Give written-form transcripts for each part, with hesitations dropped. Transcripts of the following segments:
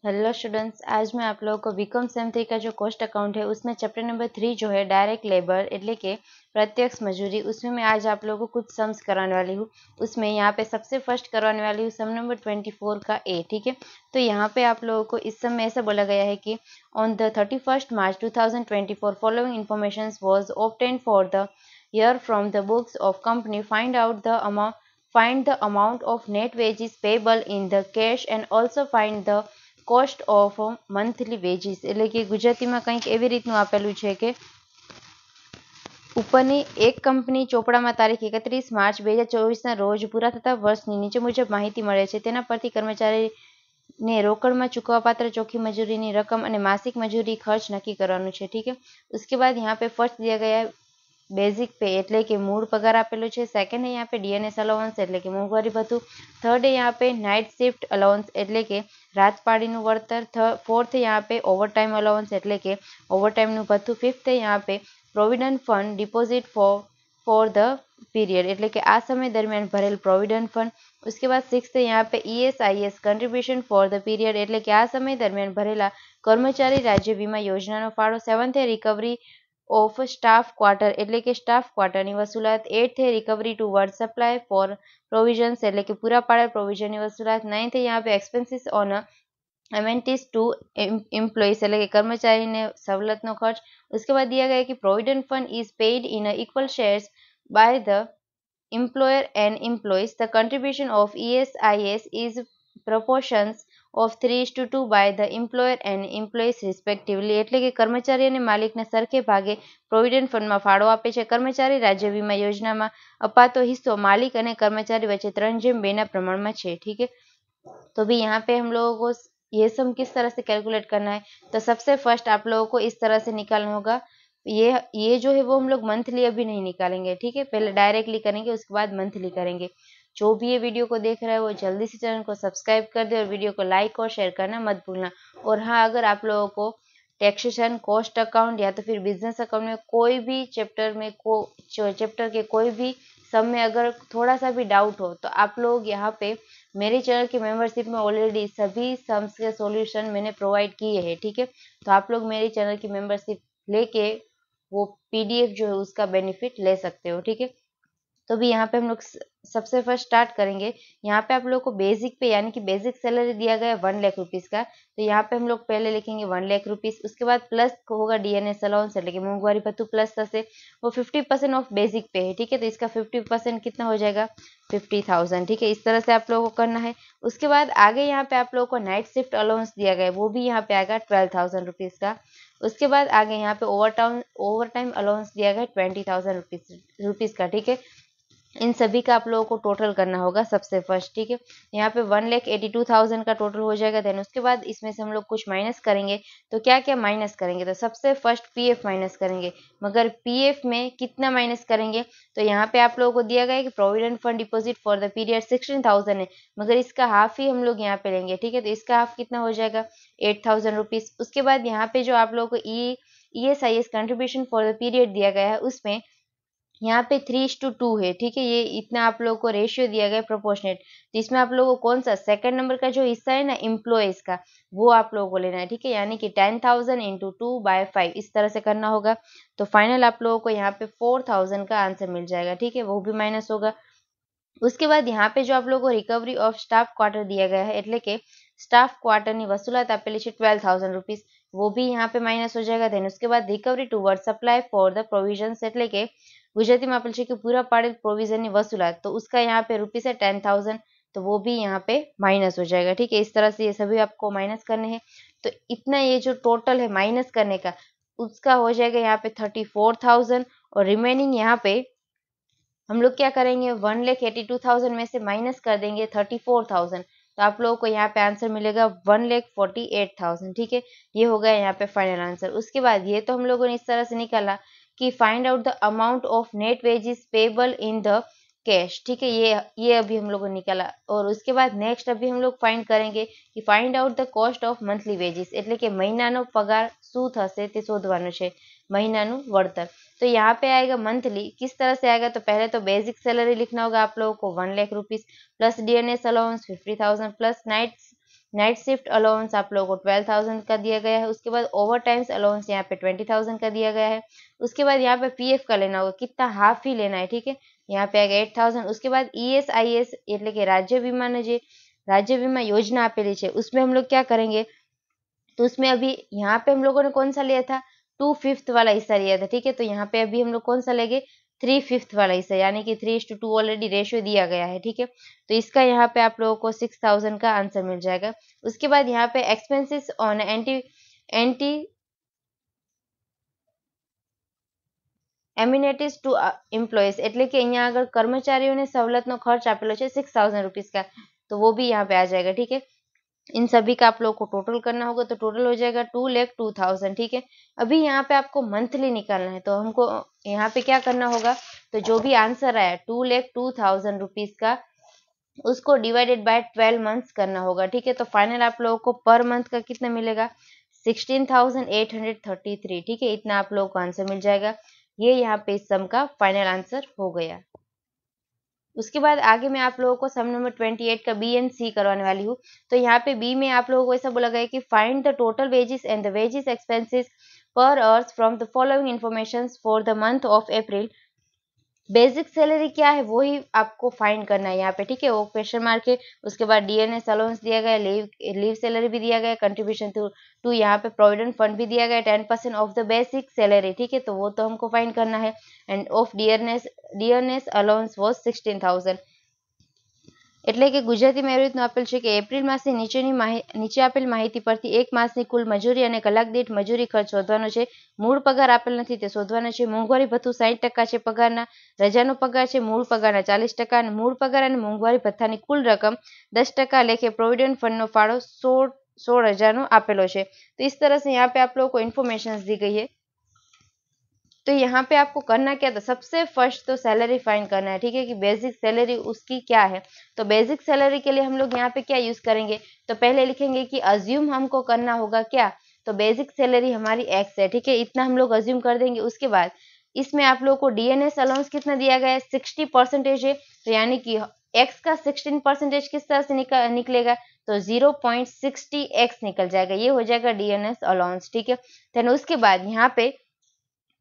Hello students, आज मैं आप लोगों को बीकॉम सेम 3 का जो कॉस्ट अकाउंट है उसमें चैप्टर नंबर 3 जो है डायरेक्ट लेबर એટલે કે प्रत्यक्ष मजूरी, उसमें मैं आज आप लोगों को कुछ सम्स कराने वाली हूँ। उसमें यहाँ पे सबसे फर्स्ट करवाने वाली हूँ सम नंबर 24 का ए। ठीक है, तो यहाँ पे आप लोगों को इस सम में ऐसा बोला गया है कि on the 31st March 2024 following information was obtain for the year from the books of company find the amount of net wages payable in the cash and also find the cost of monthly veggies. એટલે કે ગુજરાતીમાં કંઈક એવી રીતનું આપેલું છે કે ઉપરની એક કંપની ચોપડામાં તારીખ 31 માર્ચ 2024ના રોજ પૂરા થતા વર્ષની નીચે મુજબ માહિતી મળે છે। તેના પરથી કર્મચારીને રોકડમાં ચૂકવવાપાત્ર ચોખ્ખી મજૂરીની રકમ અને માસિક મજૂરી ખર્ચ નક્કી કરવાનું છે। ठीक है, उसके बाद यहाँ पे फर्स्ट दिया गया है बेसिक पे એટલે કે મૂળ પગાર આપેલો છે। સેકન્ડ है यहाँ पे डीएनएस અલાઉન્સ એટલે કે મોંઘવારી ભથ્થું। થર્ડ है यहाँ पे નાઇટ શિફ્ટ અલાઉન્સ એટલે કે રાત પાળીનું વળતર। फोर्थ है यहाँ पे ओवरटाइम अलाउंस એટલે કે ઓવરટાઇમનું ભથ્થું। फिफ्थ है यहाँ पे provident fund deposit for the period એટલે કે આ સમય દરમિયાન ભરેલ પ્રોવિડન્ટ ફંડ। उसके बाद सिक्स्थ है यहाँ पे ईएसआईएस कंट्रीब्यूशन फॉर द पीरियड એટલે કે આ સમય દરમિયાન ભરેલા કર્મચારી રાજ્ય વીમા યોજનાનો ફાળો। સેવન્થ है रिकवरी ऑफ स्टाफ क्वार्टर એટલે કે સ્ટાફ ક્વાર્ટરની વસૂલાત। एट्थ है recovery towards supply for provisions એટલે કે પૂરા પાડેલ પ્રોવિઝનની વસૂલાત। નાઇન્થ है यहाँ पे expenses on amenities to employees એટલે કે કર્મચારીને સવલતનો ખર્ચ। उसके बाद दिया गया है कि provident fund is paid in equal shares by the employer and employees. The contribution of ESIS is proportions of 3:2 by the employer and employees respectively. એટલે કે કર્મચારી અને માલિકને સરખે ભાગે પ્રોવિડન્ટ ફંડમાં ફાળો આપે છે। કર્મચારી રાજ્ય વીમા યોજનામાં અપાતો હિસ્સો માલિક અને કર્મચારી વચ્ચે 3:2 પ્રમાણમાં છે। ठीक है, तो भी यहाँ पे हम लोगों को ये सम किस तरह से कैलकुलेट करना है, तो सबसे फर्स्ट आप लोगों को इस तरह से निकालना होगा। ये जो है वो हम लोग मंथली अभी नहीं निकालेंगे। ठीक है, पहले डायरेक्टली करेंगे, उसके बाद मंथली करेंगे। जो भी ये वीडियो को देख रहा है वो जल्दी से चैनल को सब्सक्राइब कर दे और वीडियो को लाइक और शेयर करना मत भूलना। और हाँ, अगर आप लोगों को टैक्सेशन, कॉस्ट अकाउंट या तो फिर बिजनेस अकाउंट में कोई भी चैप्टर के कोई भी सम में अगर थोड़ा सा भी डाउट हो तो आप लोग यहाँ पे मेरे चैनल की मेंबरशिप में ऑलरेडी सभी सम्स के सॉल्यूशन मैंने प्रोवाइड किए हैं। ठीक है, तो आप लोग मेरे चैनल की मेंबरशिप लेके वो पीडीएफ जो है उसका बेनिफिट ले सकते हो। ठीक है, तो भी यहाँ पे हम लोग सबसे फर्स्ट स्टार्ट करेंगे। यहाँ पे आप लोग को बेसिक पे यानी कि बेसिक सैलरी दिया गया है 1 लाख रुपीस का, तो यहाँ पे हम लोग पहले लिखेंगे 1 लाख रुपीस। उसके बाद प्लस होगा डीएनएस अलाउंस એટલે કે મોંઘવારી ભથ્થું પ્લસ થશે, वो 50% ऑफ बेसिक पे है। ठीक है, तो इसका 50% कितना हो जाएगा 50,000। ठीक है, इस तरह से आप लोगों को करना है। उसके बाद आगे यहाँ पे आप लोगों को नाइट शिफ्ट अलाउंस दिया गया है, वो भी यहाँ पे आएगा 12,000 रुपीज का। उसके बाद आगे यहाँ पे ओवरटाइम अलाउंस दिया गया है 20,000 रुपीज का। ठीक है, इन सभी का आप लोगों को टोटल करना होगा सबसे फर्स्ट। ठीक है, यहाँ पे 1,82,000 का टोटल हो जाएगा। देन उसके बाद इसमें से हम लोग कुछ माइनस करेंगे, तो क्या क्या माइनस करेंगे, तो सबसे फर्स्ट पीएफ माइनस करेंगे। मगर पीएफ में कितना माइनस करेंगे, तो यहाँ पे आप लोगों को दिया गया है कि provident fund deposit for the period 16,000 है, मगर इसका हाफ ही हम लोग यहाँ पे लेंगे। ठीक है, तो इसका हाफ कितना हो जाएगा 8,000 रुपीज। उसके बाद यहाँ पे जो आप लोगों को ESIS contribution for the period दिया गया है उसमें यहाँ पे 3:2 है। ठीक है, ये इतना आप लोगों को रेशियो दिया गया है प्रोपोर्शनेट। तो इसमें आप लोगों को कौन सा सेकंड नंबर का जो हिस्सा है ना एम्प्लॉयज का, वो आप लोगों को लेना है। ठीक है, यानी कि 10,000 इंटू 2/5 इस तरह से करना होगा। तो फाइनल आप लोगों को यहाँ पे 4,000 का आंसर मिल जाएगा। ठीक है, वो भी माइनस होगा। उसके बाद यहाँ पे जो आप लोगों को रिकवरी ऑफ स्टाफ क्वार्टर दिया गया है એટલે કે સ્ટાફ ક્વાર્ટરની વસૂલાત આપેલી છે 12,000 रुपीस, वो भी यहाँ पे माइनस हो जाएगा। देन उसके बाद recovery toward supply for the provisions એટલે કે ગુજરાતીમાં આપેલ છે કે પૂરા પાડેલ પ્રોવિઝનની વસૂલાત, तो उसका यहाँ पे रुपीस है 10,000, तो वो भी यहाँ पे माइनस हो जाएगा। ठीक है, इस तरह से ये सभी आपको माइनस करने हैं। तो इतना ये जो टोटल है माइनस करने का उसका हो जाएगा यहाँ पे 34,000 और रिमेनिंग यहाँ पे हम लोग क्या करेंगे 1,82,000 में से माइनस कर देंगे 34,000, तो आप लोगों को यहाँ पे आंसर मिलेगा 1,48,000। ठीक है, ये हो गया यहाँ पे फाइनल आंसर। उसके बाद ये तो हम लोगों ने इस तरह से निकाला कि find out the amount of net wages payable in the cash. ठीक है, ये अभी हम लोगों ने निकाला। और उसके बाद नेक्स्ट अभी हम लोग फाइंड करेंगे कि find out the cost of monthly wages એટલે કે મહિનાનો પગાર શું થશે તે શોધવાનું છે, મહિનાનું વળતર। तो यहाँ पे आएगा मंथली, किस तरह से आएगा, तो पहले तो बेसिक सैलरी लिखना होगा आप लोगों को 1 lakh rupees plus DNS allowance 50,000 plus night night shift allowance आप लोगों को 12,000 का दिया गया है। उसके बाद ओवर टाइम्स अलाउंस यहाँ पे 20,000 का दिया गया है। उसके बाद यहाँ पे पीएफ का लेना होगा, कितना हाफ ही लेना है, ठीक है, यहाँ पे आएगा 8,000। उसके बाद ईएसआईएस એટલે કે राज्य बीमा ने જે राज्य बीमा योजना આપેલી છે उसमें हम लोग क्या करेंगे, तो उसमें अभी यहाँ पे हम लोगों ने कौन सा लिया था, 2/5 वाला हिस्सा लिया था, ठीक है। तो यहाँ पे अभी हम लोग कौन सा लेंगे, 3/5 वाला हिस्सा, यानी कि 3:2 ऑलरेडी रेशियो दिया गया है, ठीक है। तो इसका यहाँ पे आप लोगों को 6,000 का आंसर मिल जाएगा। उसके बाद यहाँ पे expenses on amenities to employees એટલે કે અહીંયા આગળ કર્મચારીઓને સવલતનો ખર્ચ આપેલો છે 6,000 रुपीज का, तो वो भी यहाँ पे आ जाएगा, ठीक है। इन सभी का आप लोगों को टोटल करना होगा, तो टोटल हो जाएगा 2,02,000, ठीक है। अभी यहाँ पे आपको मंथली निकालना है, तो हमको यहाँ पे क्या करना होगा, तो जो भी आंसर आया 2,02,000 रुपीज का उसको डिवाइडेड बाय 12 मंथ्स करना होगा, ठीक है। तो फाइनल आप लोगों को पर मंथ का कितना मिलेगा, 16,833, ठीक है। इतना आप लोगों को आंसर मिल जाएगा। ये यहाँ पे इस सम का फाइनल आंसर हो गया। उसके बाद आगे मैं आप लोगों को सम नंबर 28 का बी एंड सी करवाने वाली हूँ। तो यहाँ पे बी में आप लोगों को ऐसा बोला गया है कि find the total wages and the wages expenses पर hours from the following information for the month of April. Basic salary क्या है वो ही आपको फाइंड करना है यहाँ पे, ठीक है, वो क्वेश्चन मार्क है। उसके बाद डीएनएस अलाउंस दिया गया, लीव सैलरी भी दिया गया, कंट्रीब्यूशन टू यहाँ पे प्रोविडेंट फंड भी दिया गया 10% ऑफ द बेसिक सैलरी, ठीक है। तो वो तो हमको फाइंड करना है। End of DNS allowance was 16,000। એટલે કે ગુજરાતીમાં એવી રીતનું આપેલ છે કે એપ્રિલ માસની નીચે આપેલ માહિતી પરથી એક માસની કુલ મજૂરી અને કલાક દીઠ મજૂરી ખર્ચ શોધવાનો છે। મૂળ પગાર આપેલ નથી તે શોધવાનો છે। મોંઘવારી ભથ્થું 60% છે પગારના, રજાનો પગાર છે મૂળ પગારના 40% અને મૂળ પગાર અને મોંઘવારી ભથ્થાની કુલ રકમ 10% લેખે પ્રોવિડન્ટ ફંડનો ફાળો 16,000 આપેલો છે। तो इस तरह से यहाँ पे आप लोगों को इन्फॉर्मेशन दी गई है। तो यहाँ पे आपको करना क्या था, सबसे फर्स्ट तो सैलरी फाइंड करना है, ठीक है, कि बेसिक सैलरी उसकी क्या है। तो बेसिक सैलरी के लिए हम लोग यहाँ पे क्या यूज करेंगे, तो पहले लिखेंगे कि अज्यूम हमको करना होगा क्या, तो बेसिक सैलरी हमारी एक्स है, ठीक है, इतना हम लोग अज्यूम कर देंगे। उसके बाद इसमें आप लोग को डीएनएस अलाउंस कितना दिया गया है, 60% है, तो यानी कि एक्स का 16% किस तरह से निकलेगा, तो 0.60 एक्स निकल जाएगा, ये हो जाएगा डीएनएस अलाउंस, ठीक है। देन उसके बाद यहाँ पे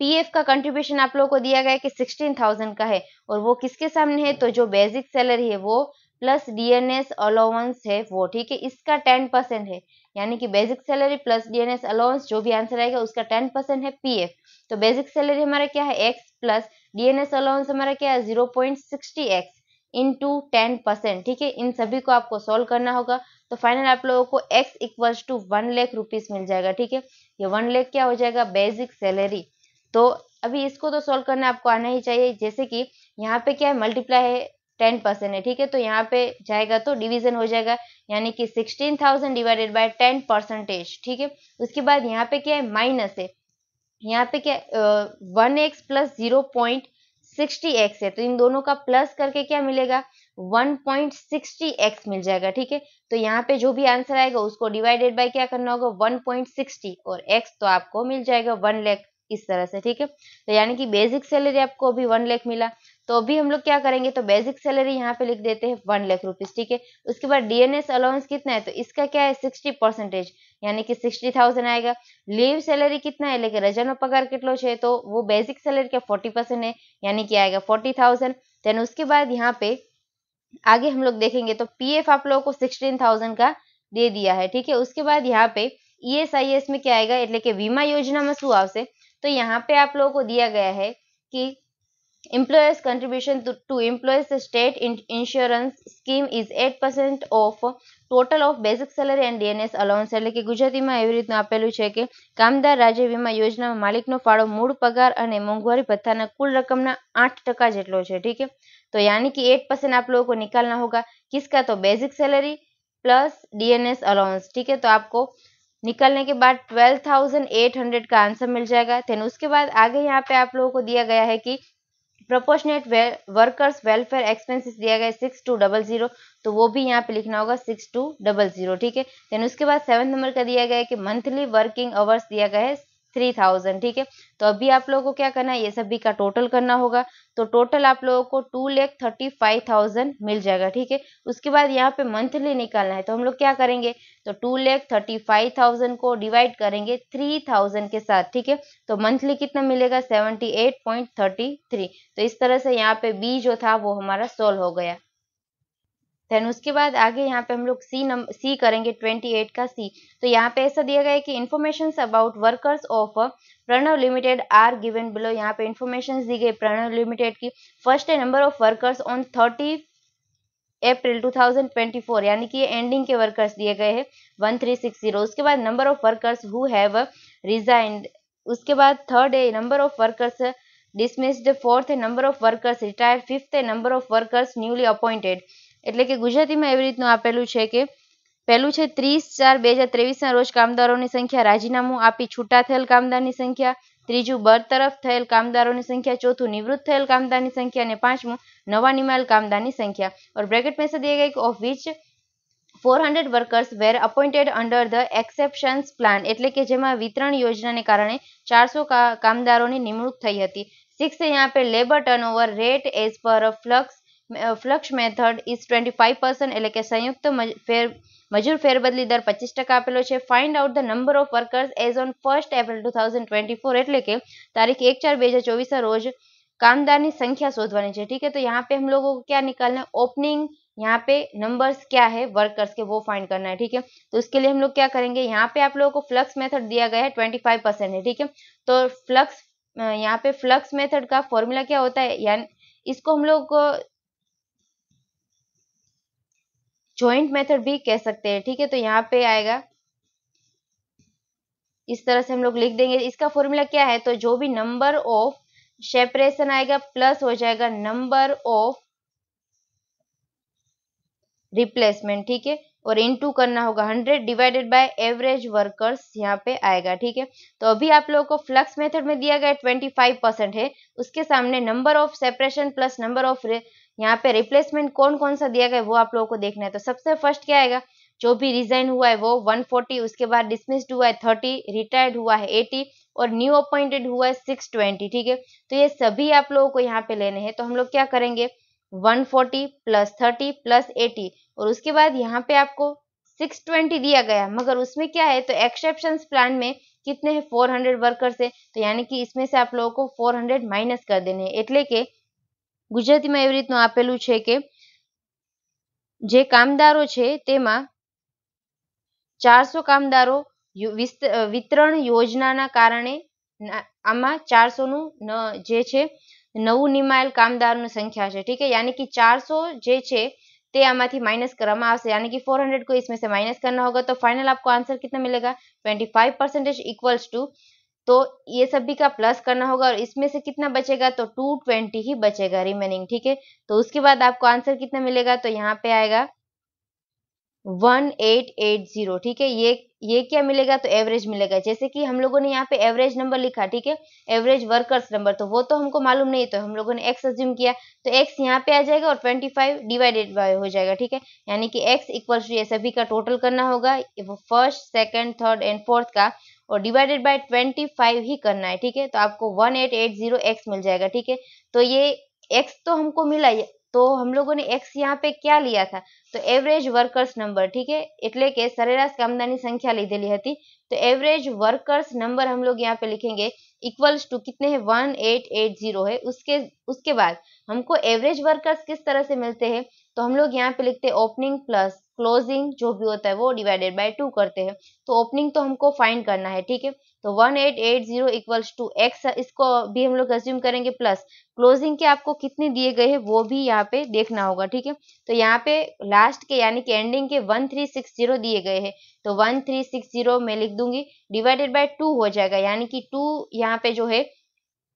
पीएफ का कंट्रीब्यूशन आप लोगों को दिया गया है कि 16,000 का है, और वो किसके सामने है, तो जो बेसिक सैलरी है वो प्लस डीएनएस अलाउंस है वो, ठीक है, इसका 10% है, यानी कि basic salary plus DNS allowance जो भी आंसर आएगा उसका 10% है पीएफ। तो बेसिक सैलरी हमारा क्या है एक्स, प्लस डीएनएस अलाउंस हमारा क्या है 0.60 एक्स इंटू 10%, ठीक है। इन सभी को आपको सोल्व करना होगा, तो फाइनल आप लोगों को X equals to 1 lakh rupees मिल जाएगा, ठीक है। ये 1 लाख क्या हो जाएगा, बेसिक सैलरी। तो अभी इसको तो सोल्व करना आपको आना ही चाहिए। जैसे कि यहाँ पे क्या है, मल्टीप्लाई है 10% है, ठीक है, तो यहाँ पे जाएगा तो डिवीजन हो जाएगा, यानी कि 16,000 डिवाइडेड बाय 10%, ठीक है। उसके बाद यहाँ पे क्या है, माइनस है, यहाँ पे क्या 1x प्लस 0.60 एक्स है, तो इन दोनों का प्लस करके क्या मिलेगा, 1.60 एक्स मिल जाएगा, ठीक है। तो यहाँ पे जो भी आंसर आएगा उसको डिवाइडेड बाय क्या करना होगा, 1.60, और एक्स तो आपको मिल जाएगा 1 लाख, इस तरह से, ठीक है। तो यानी कि बेसिक सैलरी आपको अभी 1 लाख मिला। तो अभी हम लोग क्या करेंगे, तो बेसिक सैलरी यहाँ पे लिख देते हैं 1 लाख रुपीज, ठीक है। उसके बाद डीएनएस अलाउंस कितना है, तो इसका क्या है 60%, यानी कि 60,000 आएगा। लीव सैलरी कितना है, लेकिन रजानो पगार कितलो है, तो वो बेसिक सैलरी का 40% है, यानी कि आएगा 40,000। देन उसके बाद यहाँ पे आगे हम लोग देखेंगे तो पीएफ आप लोगों को 16,000 का दे दिया है, ठीक है। उसके बाद यहाँ पे ईएसआईएस में क्या आएगा, એટલે કે વીમા યોજનામાં શું આવશે, तो यहाँ पे आप लोगों को दिया गया है कि employers contribution to employees state insurance scheme is 8% of total of basic salary and DNS allowance, એટલે કે ગુજરાતીમાં એવી રીતનું આપેલું છે કે કામદાર રાજ્ય વીમા યોજનામાં માલિકનો ફાળો મૂળ પગાર અને મોંઘવારી ભથ્થાના કુલ રકમના 8% જેટલો છે, ठीक है। तो यानी कि 8% आप लोगों को निकालना होगा, किसका, तो basic salary plus DNS allowance, ठीक है। तो आपको निकलने के बाद 12,800 का आंसर मिल जाएगा। देन उसके बाद आगे यहाँ पे आप लोगों को दिया गया है कि प्रोपोर्शनेट वर्कर्स वेलफेयर एक्सपेंसेस दिया गया है 6200, तो वो भी यहाँ पे लिखना होगा 6200, ठीक है। देन उसके बाद 7 नंबर का दिया गया है कि मंथली वर्किंग आवर्स दिया गया है 3000, ठीक है। तो अभी आप लोगों को क्या करना है, ये सभी का टोटल करना होगा। तो टोटल आप लोगों को 2,35,000 मिल जाएगा, ठीक है। उसके बाद यहाँ पे मंथली निकालना है, तो हम लोग क्या करेंगे, तो 2,35,000 को डिवाइड करेंगे 3000 के साथ, ठीक है। तो मंथली कितना मिलेगा, 78.33। तो इस तरह से यहाँ पे बी जो था वो हमारा सोल्व हो गया। देन उसके बाद आगे यहाँ पे हम लोग सी करेंगे, 28 का सी। तो यहाँ पे ऐसा दिया गया है कि information about workers of Pranav limited are given below. यहाँ पे इन्फॉर्मेशन दी गई प्रणव लिमिटेड की। फर्स्ट है number of workers on 30 April 2024, यानी कि एंडिंग के वर्कर्स दिए गए हैं 1360। उसके बाद number of workers who have resigned. उसके बाद थर्ड है number of workers dismissed. Fourth है number of workers retired. Fifth है number of workers newly appointed. એટલે કે ગુજરાતીમાં એવી રીતનું આપેલું છે કે પહેલું છે 30/4/2023 રોજ કામદારોની સંખ્યા, રાજીનામું આપી છૂટા થયેલ કામદારની સંખ્યા, ત્રીજું બરતરફ થયેલ કામદારોની સંખ્યા, ચોથું નિવૃત્ત થયેલ કામદારની સંખ્યા અને પાંચમું નવા નિમાયેલ કામદારની સંખ્યા। और ब्रैकेट में से दिए गए of which 400 workers were appointed under the exceptions plan, એટલે કે જેમાં વિતરણ યોજનાને કારણે 400 કામદારોની નિમણૂક થઈ હતી। સિક્સ यहाँ पे labour turnover rate as per flux method is 25%, એટલે કે સંયુક્ત મજૂર ફેરબદલી દર 25% આપેલો છે। Find out the number of workers as on 1 April 2024, એટલે કે तारीख 1/4/2024 रोज कामदार की संख्या शोधवानी है, ठीक है। तो यहाँ पे हम लोगों को क्या निकालना है, ओपनिंग यहाँ पे नंबर्स क्या है वर्कर्स के वो फाइंड करना है, ठीक है। तो उसके लिए हम लोग क्या करेंगे, यहाँ पे आप लोगों को फ्लक्स मेथड दिया गया है 25% है, ठीक है। तो फ्लक्स यहाँ पे फ्लक्स मेथड का फॉर्मूला क्या होता है, यानी इसको हम लोग जॉइंट मेथड भी कह सकते हैं, ठीक है। तो यहाँ पे आएगा इस तरह से हम लोग लिख देंगे। इसका फॉर्मूला क्या है, तो जो भी नंबर ऑफ सेपरेशन आएगा प्लस हो जाएगा नंबर ऑफ रिप्लेसमेंट, ठीक है। और इनटू करना होगा 100 डिवाइडेड बाय एवरेज वर्कर्स यहाँ पे आएगा, ठीक है। तो अभी आप लोगों को फ्लक्स मेथड में दिया गया 25% है, उसके सामने number of separation plus number of यहाँ पे रिप्लेसमेंट कौन कौन सा दिया गया है वो आप लोगों को देखना है। तो सबसे फर्स्ट क्या आएगा, जो भी रिजाइन हुआ है वो 140, उसके बाद डिसमिस्ड हुआ है 30, रिटायर्ड हुआ है 80 और न्यू अपॉइंटेड हुआ है 620, ठीक है। तो ये सभी आप लोगों को यहाँ पे लेने हैं। तो हम लोग क्या करेंगे, 140 प्लस 30 प्लस 80 और उसके बाद यहाँ पे आपको 620 दिया गया, मगर उसमें क्या है, तो एक्सेप्शंस प्लान में कितने हैं, 400 वर्कर्स है। तो यानी कि इसमें से आप लोगों को 400 माइनस कर देने हैं। એટલે કે ગુજરાતીમાં એવી રીતનું આપેલું છે કે જે કામદારો છે તેમાં 400 કામદારો વિતરણ યોજનાના કારણે આમાં 400 નું જે છે નવું નિમાયેલ કામદારોની સંખ્યા છે, ठीक है। यानी कि 400 જે છે તે આમાંથી માइनस કરવામાં આવશે, यानी कि 400 को इसमें से माइनस करना होगा। तो फाइनल आपको आंसर कितना मिलेगा, 25% इक्वल्स टू, तो ये सभी का प्लस करना होगा और इसमें से कितना बचेगा, तो 220 ही बचेगा रिमेनिंग, ठीक है। तो उसके बाद आपको आंसर कितना मिलेगा, तो यहाँ पे आएगा 1880, ठीक है। ये क्या मिलेगा, तो एवरेज मिलेगा। जैसे कि हम लोगों ने यहाँ पे एवरेज नंबर लिखा, ठीक है, एवरेज वर्कर्स नंबर, तो वो तो हमको मालूम नहीं, तो हम लोगों ने एक्स अज्यूम किया, तो एक्स यहाँ पे आ जाएगा और 25 डिवाइडेड बाय हो जाएगा, ठीक है। यानी कि एक्स इक्वल्स टू ये सभी का टोटल करना होगा, first second third and fourth का, और डिवाइडेड बाय 25 ही करना है, ठीक है। तो आपको 1880 एक्स मिल जाएगा, ठीक है। तो ये एक्स तो हमको मिला, तो हम लोगों ने एक्स यहाँ पे क्या लिया था, तो एवरेज वर्कर्स नंबर, ठीक है, એટલે કે સરેરાશ કામદારની સંખ્યા લીધેલી હતી। तो एवरेज वर्कर्स नंबर हम लोग यहाँ पे लिखेंगे इक्वल्स टू कितने हैं, 1880 है। उसके बाद हमको एवरेज वर्कर्स किस तरह से मिलते हैं, तो हम लोग यहाँ पे लिखते हैं ओपनिंग प्लस क्लोजिंग जो भी होता है वो डिवाइडेड बाय 2 करते हैं। तो ओपनिंग तो हमको फाइंड करना है, ठीक है। तो 1880 इक्वल्स टू एक्स, इसको भी हम लोग अज्यूम करेंगे, प्लस क्लोजिंग के आपको कितने दिए गए हैं वो भी यहाँ पे देखना होगा, ठीक है। तो यहाँ पे लास्ट के यानी कि एंडिंग के 1360 दिए गए हैं, तो 1360 में लिख दूंगी, डिवाइडेड बाय 2 हो जाएगा, यानी कि 2 यहाँ पे जो है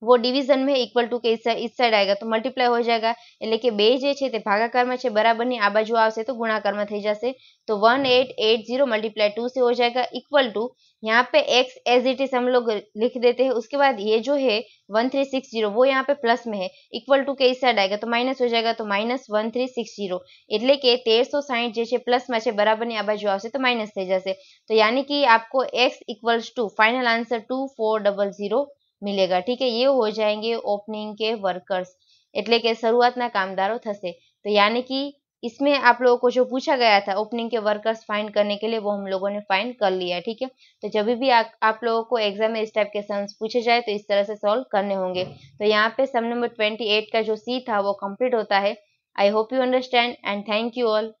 वो डिविजन में इक्वल टू के इस साइड आएगा तो मल्टीप्लाय हो जाएगा એટલે કે 2 જે છે તે ભાગાકારમાં છે બરાબરની આ બાજુ આવશે तो ગુણાકારમાં થઈ જશે तो 1880 मल्टीप्लाई 2 से हो जाएगा इक्वल टू यहाँ पे x एज इट इज हम लोग लिख देते हैं। उसके बाद ये जो है 1360 वो यहाँ पे प्लस में है इक्वल टू के इस साइड आएगा तो माइनस हो जाएगा तो -1360 એટલે કે 1360 જે છે પ્લસમાં છે બરાબરની આ બાજુ આવશે તો માઇનસ થઈ જશે तो यानी कि आपको x equals to final answer 2400 मिलेगा। ठीक है, ये हो जाएंगे ओपनिंग के वर्कर्स એટલે કે શરૂઆતના कामदारों થશે। तो यानी कि इसमें आप लोगों को जो पूछा गया था ओपनिंग के वर्कर्स फाइंड करने के लिए वो हम लोगों ने फाइंड कर लिया। ठीक है, तो जब भी आप लोगों को एग्जाम में इस टाइप के सम्स पूछे जाए तो इस तरह से सॉल्व करने होंगे। तो यहाँ पे सम नंबर 28 का जो सी था वो कंप्लीट होता है। I hope you understand and thank you all.